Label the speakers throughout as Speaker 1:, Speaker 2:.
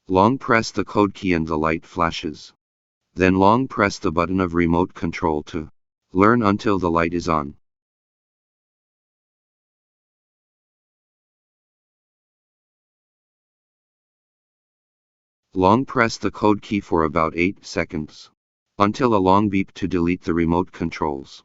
Speaker 1: Long press the code key and the light flashes. Then long press the button of remote control to learn until the light is on. Long press the code key for about 8 seconds, until a long beep to delete the remote controls.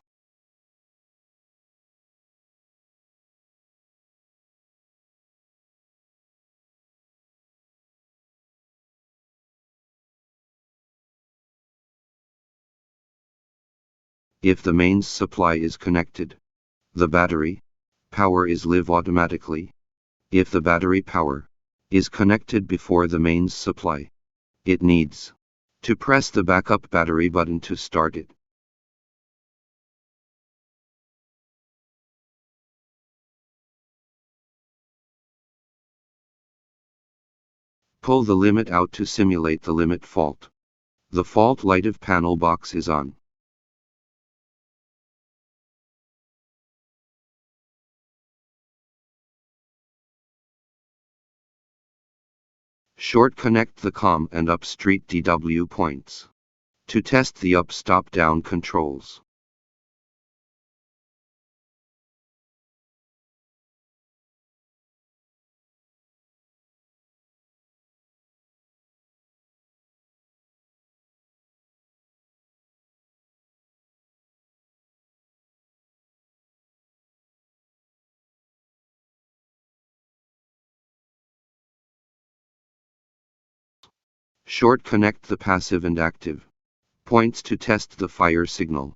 Speaker 1: If the mains supply is connected, the battery power is live automatically. If the battery power is connected before the mains supply, it needs to press the backup battery button to start it. Pull the limit out to simulate the limit fault. The fault light of panel box is on. Short connect the COM and up street DW points to test the up stop down controls. Short connect the passive and active points to test the fire signal.